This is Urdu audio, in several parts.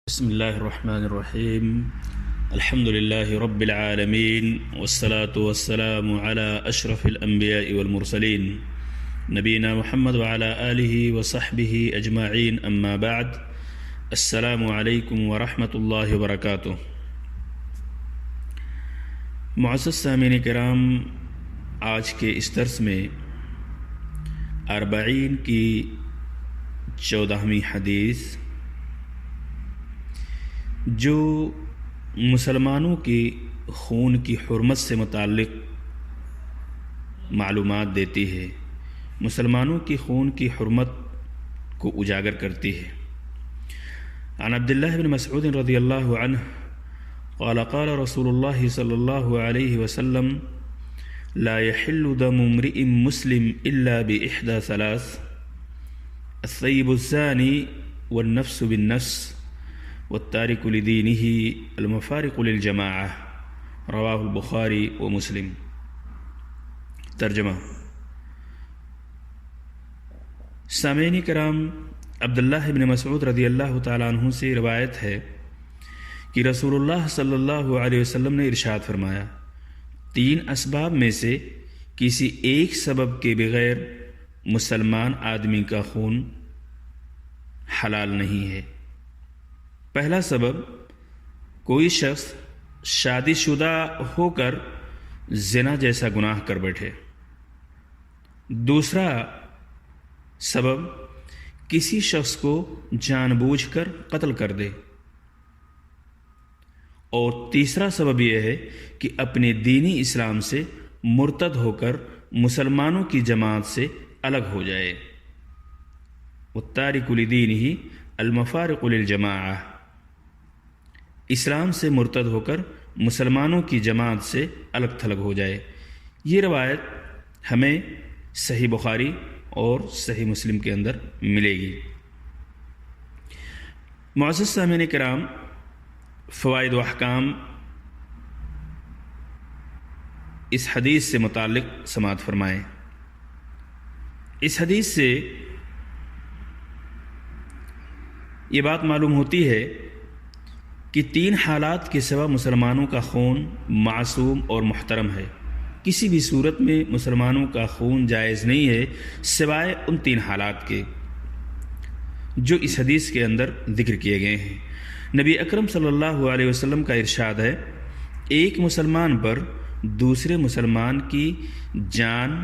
بسم الله الرحمن الرحيم. الحمد لله رب العالمين، والصلاة والسلام على أشرف الأنبياء والمرسلين نبينا محمد وعلى آله وصحبه أجمعين، أما بعد. السلام عليكم ورحمة الله وبركاته. معزز سامعین کرام، آج کے اس درس میں اربعین کی 14ویں حدیث جو مسلمانوں کی خون کی حرمت سے متعلق معلومات دیتی ہے، مسلمانوں کی خون کی حرمت کو اجاگر کرتی ہے. عن عبداللہ بن مسعود رضی اللہ عنہ قال قال رسول اللہ صلی اللہ علیہ وسلم لا يحل دم امرئ مسلم الا بإحدى ثلاث: الثيب الزاني والنفس بالنفس والتارك لدينه المفارق للجماعة. رواه البخاری و مسلم. ترجمہ: سامعین کرام، عبداللہ بن مسعود رضی اللہ تعالیٰ عنہ سے روایت ہے کہ رسول اللہ صلی اللہ علیہ وسلم نے ارشاد فرمایا، 3 اسباب میں سے کسی ایک سبب کے بغیر مسلمان آدمی کا خون حلال نہیں ہے. پہلا سبب، کوئی شخص شادی شدہ ہو کر زنا جیسا گناہ کر بیٹھے. دوسرا سبب، کسی شخص کو جان بوجھ کر قتل کر دے. اور تیسرا سبب یہ ہے کہ اپنے دینی اسلام سے مرتد ہو کر مسلمانوں کی جماعت سے الگ ہو جائے. والتارک لدینہ المفارق للجماعہ، اسلام سے مرتد ہو کر مسلمانوں کی جماعت سے الگ تھلگ ہو جائے. یہ روایت ہمیں صحیح بخاری اور صحیح مسلم کے اندر ملے گی. معزز سامعین کرام، فوائد و احکام اس حدیث سے متعلق سماعت فرمائیں. اس حدیث سے یہ بات معلوم ہوتی ہے کہ 3 حالات کے سوا مسلمانوں کا خون معصوم اور محترم ہے. کسی بھی صورت میں مسلمانوں کا خون جائز نہیں ہے سوائے ان 3 حالات کے جو اس حدیث کے اندر ذکر کیے گئے ہیں. نبی اکرم صلی اللہ علیہ وسلم کا ارشاد ہے، ایک مسلمان پر دوسرے مسلمان کی جان،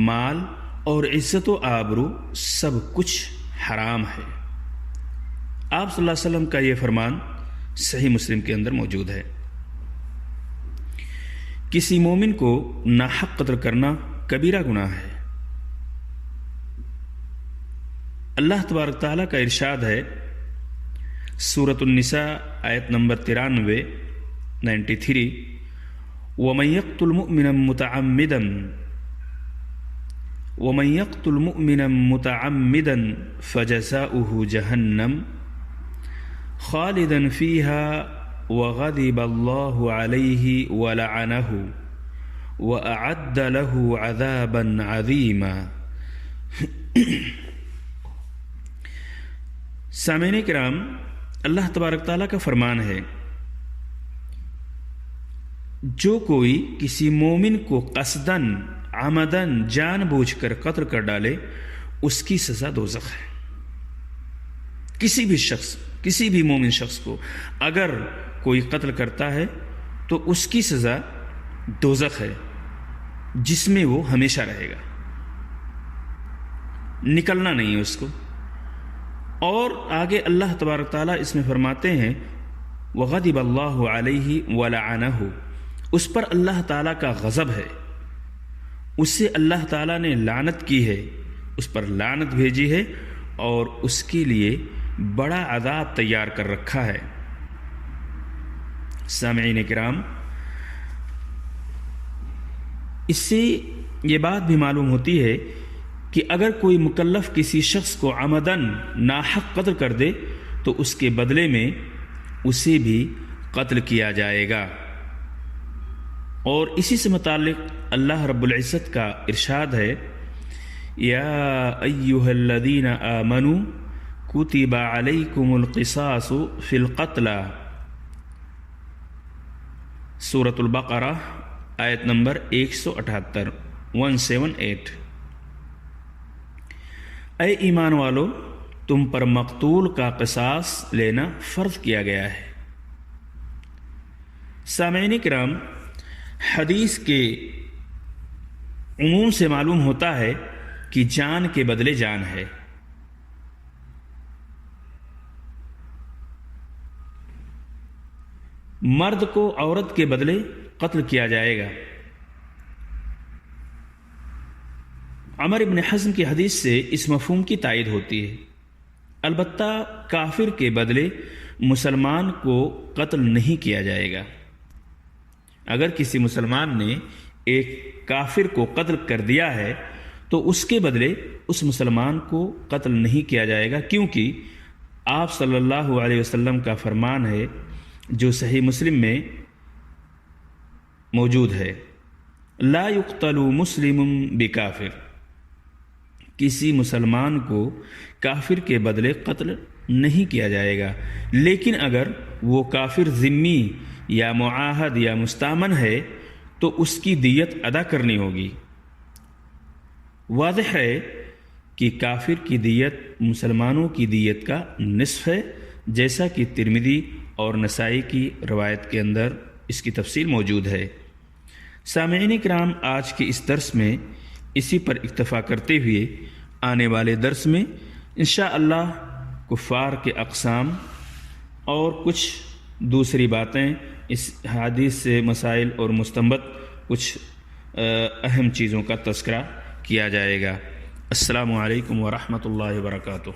مال اور عزت و آبرو سب کچھ حرام ہے. آپ صلی اللہ علیہ وسلم کا یہ فرمان صحیح مسلم کے اندر موجود ہے. کسی مومن کو ناحق قتل کرنا کبیرہ گناہ ہے. اللہ تبارک تعالیٰ کا ارشاد ہے، سورۃ النساء آیت نمبر 93 وَمَن يَقْتُلْ مُؤْمِنًا مُتَعَمِّدًا فَجَزَاؤُهُ جَهَنَّمُ خالداً فيها وغضب الله عليه ولعنه وأعد له عذابا عظيما. سامعین کرام، اللہ تبارک تعالیٰ کا فرمان ہے، جو کوئی کسی مومن کو قصداً عمداً جان بوجھ کر قتل کر ڈالے اس کی سزا دوزخ ہے. کسی بھی مومن شخص کو اگر کوئی قتل کرتا ہے تو اس کی سزا دوزخ ہے، جس میں وہ ہمیشہ رہے گا، نکلنا نہیں ہے اس کو. اور آگے اللہ تبارک تعالیٰ اس میں فرماتے ہیں، وغضب اللہ علیہ ولعنہ، اس پر اللہ تعالیٰ کا غضب ہے، اس سے اللہ تعالیٰ نے لعنت کی ہے، اس پر لعنت بھیجی ہے اور اس کے لیے بڑا عذاب تیار کر رکھا ہے. سامعین کرام، اس سے یہ بات بھی معلوم ہوتی ہے کہ اگر کوئی مکلف کسی شخص کو عمداً ناحق قتل کر دے تو اس کے بدلے میں اسے بھی قتل کیا جائے گا. اور اسی سے متعلق اللہ رب العزت کا ارشاد ہے، یا ایھا الذین آمنوا کتب علیکم القصاص فی القتلى، سورۃ البقرہ آیت نمبر 178 178۔ اے ایمان والو، تم پر مقتول کا قصاص لینا فرض کیا گیا ہے۔ سامعین کرام، حدیث کے عموم سے معلوم ہوتا ہے کہ جان کے بدلے جان ہے۔ مرد کو عورت کے بدلے قتل کیا جائے گا۔ عمر بن حزم کی حدیث سے اس مفہوم کی تائید ہوتی ہے۔ البتہ کافر کے بدلے مسلمان کو قتل نہیں کیا جائے گا۔ اگر کسی مسلمان نے ایک کافر کو قتل کر دیا ہے تو اس کے بدلے اس مسلمان کو قتل نہیں کیا جائے گا، کیونکہ آپ صلی اللہ علیہ وسلم کا فرمان ہے جو صحیح مسلم میں موجود ہے، لا یقتل مسلم بکافر، کسی مسلمان کو کافر کے بدلے قتل نہیں کیا جائے گا، لیکن اگر وہ کافر ذمی یا معاہد یا مستامن ہے تو اس کی دیت ادا کرنی ہوگی۔ واضح ہے کہ کافر کی دیت مسلمانوں کی دیت کا نصف ہے، جیسا کہ ترمذی اور نسائی کی روایت کے اندر اس کی تفصیل موجود ہے۔ سامعین کرام، آج کے اس درس میں اسی پر اکتفا کرتے ہوئے آنے والے درس میں انشاءاللہ کفار کے اقسام اور کچھ دوسری باتیں، اس حدیث سے مسائل اور مستنبط کچھ اہم چیزوں کا تذکرہ کیا جائے گا۔ السلام علیکم ورحمۃ اللہ وبرکاتہ۔